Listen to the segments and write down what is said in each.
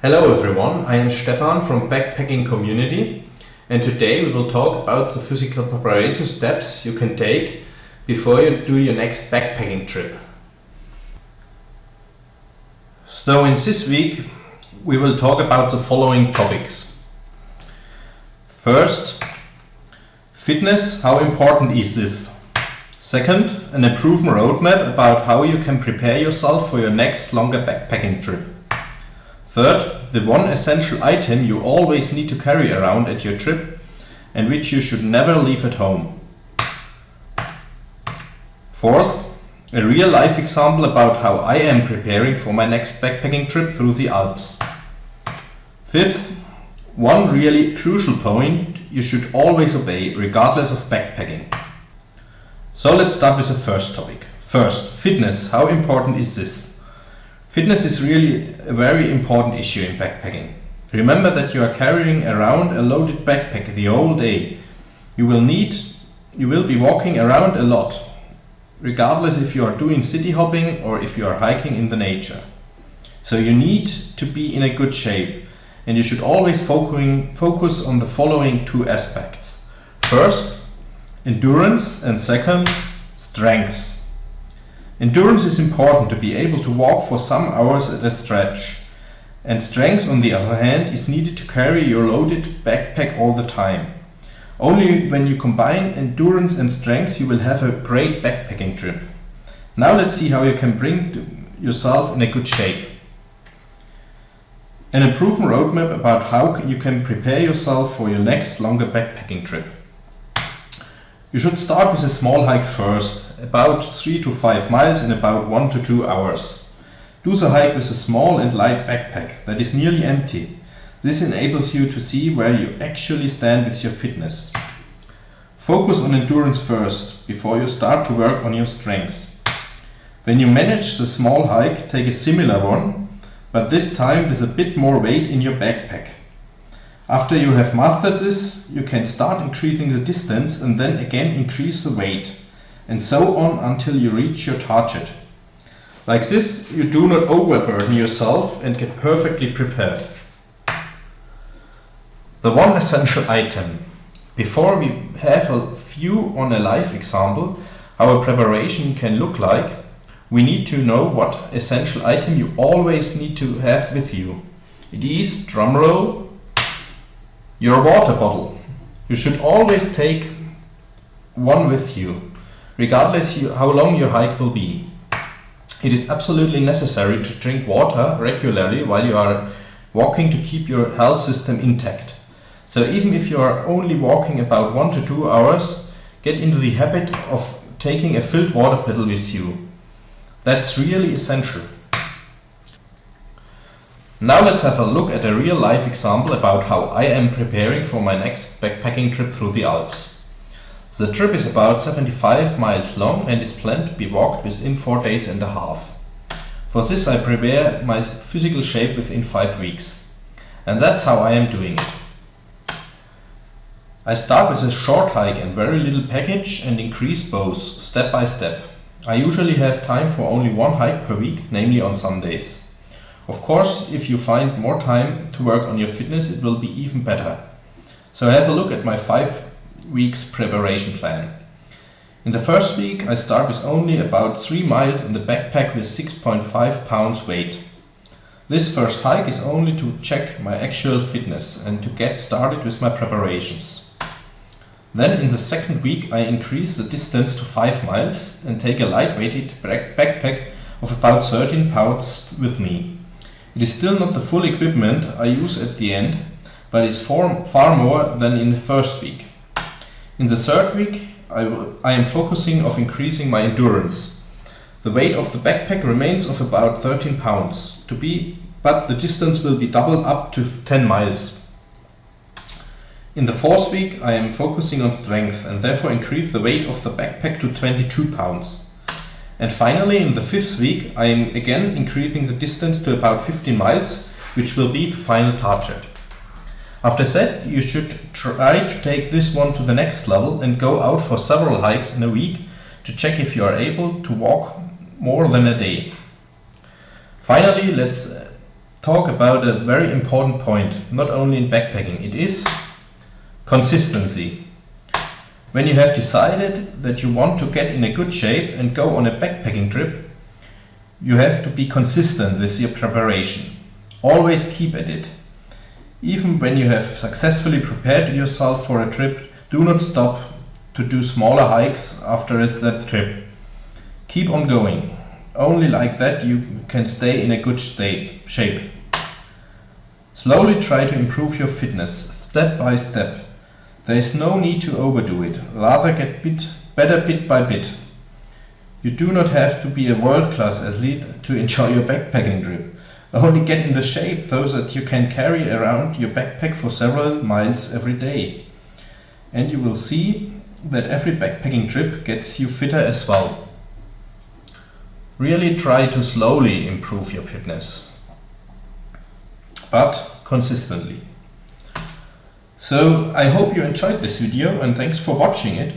Hello everyone, I am Stefan from Backpacking Community, and today we will talk about the physical preparation steps you can take before you do your next backpacking trip. So in this week we will talk about the following topics. First, fitness, how important is this? Second, an approven roadmap about how you can prepare yourself for your next longer backpacking trip. Third, the one essential item you always need to carry around at your trip and which you should never leave at home. Fourth, a real life example about how I am preparing for my next backpacking trip through the Alps. Fifth, one really crucial point you should always obey regardless of backpacking. So let's start with the first topic. First, fitness, how important is this? Fitness is really a very important issue in backpacking. Remember that you are carrying around a loaded backpack the whole day. You will be walking around a lot, regardless if you are doing city hopping or if you are hiking in the nature. So you need to be in a good shape, and you should always focus on the following two aspects. First, endurance, and second, strength. Endurance is important to be able to walk for some hours at a stretch, and strength on the other hand is needed to carry your loaded backpack all the time. Only when you combine endurance and strength you will have a great backpacking trip. Now let's see how you can bring yourself in a good shape. An approven roadmap about how you can prepare yourself for your next longer backpacking trip. You should start with a small hike first, about 3 to 5 miles in about 1 to 2 hours. Do the hike with a small and light backpack that is nearly empty. This enables you to see where you actually stand with your fitness. Focus on endurance first, before you start to work on your strengths. When you manage the small hike, take a similar one, but this time with a bit more weight in your backpack. After you have mastered this, you can start increasing the distance and then again increase the weight, and so on until you reach your target. Like this, you do not overburden yourself and get perfectly prepared. The one essential item. Before we have a view on a live example, how a preparation can look like, we need to know what essential item you always need to have with you. It is, drumroll, your water bottle. You should always take one with you, regardless how long your hike will be. It is absolutely necessary to drink water regularly while you are walking to keep your health system intact. So even if you are only walking about 1 to 2 hours, get into the habit of taking a filled water bottle with you. That's really essential. Now let's have a look at a real life example about how I am preparing for my next backpacking trip through the Alps. The trip is about 75 miles long and is planned to be walked within 4 days and a half. For this I prepare my physical shape within 5 weeks. And that's how I am doing it. I start with a short hike and very little package and increase both step by step. I usually have time for only one hike per week, namely on Sundays. Of course, if you find more time to work on your fitness, it will be even better. So have a look at my 5 weeks preparation plan. In the first week, I start with only about 3 miles in the backpack with 6.5 pounds weight. This first hike is only to check my actual fitness and to get started with my preparations. Then in the second week, I increase the distance to 5 miles and take a light-weighted backpack of about 13 pounds with me. It is still not the full equipment I use at the end, but is far more than in the first week. In the third week, I am focusing on increasing my endurance. The weight of the backpack remains of about 13 pounds but the distance will be doubled up to 10 miles. In the fourth week, I am focusing on strength and therefore increase the weight of the backpack to 22 pounds. And finally, in the fifth week, I am again increasing the distance to about 15 miles, which will be the final target. After that, you should try to take this one to the next level and go out for several hikes in a week to check if you are able to walk more than a day. Finally, let's talk about a very important point, not only in backpacking. It is consistency. When you have decided that you want to get in a good shape and go on a backpacking trip, you have to be consistent with your preparation. Always keep at it. Even when you have successfully prepared yourself for a trip, do not stop to do smaller hikes after that trip. Keep on going. Only like that you can stay in a good shape. Slowly try to improve your fitness, step by step. There is no need to overdo it, rather get better bit by bit. You do not have to be a world-class athlete to enjoy your backpacking trip. Only get in the shape so that you can carry around your backpack for several miles every day. And you will see that every backpacking trip gets you fitter as well. Really try to slowly improve your fitness, but consistently. So I hope you enjoyed this video and thanks for watching it.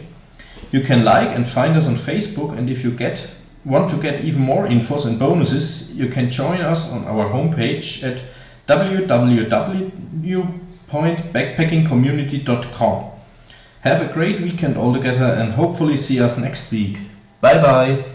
You can like and find us on Facebook, and if you want to get even more infos and bonuses, you can join us on our homepage at www.backpackingcommunity.com. Have a great weekend all together and hopefully see us next week. Bye bye!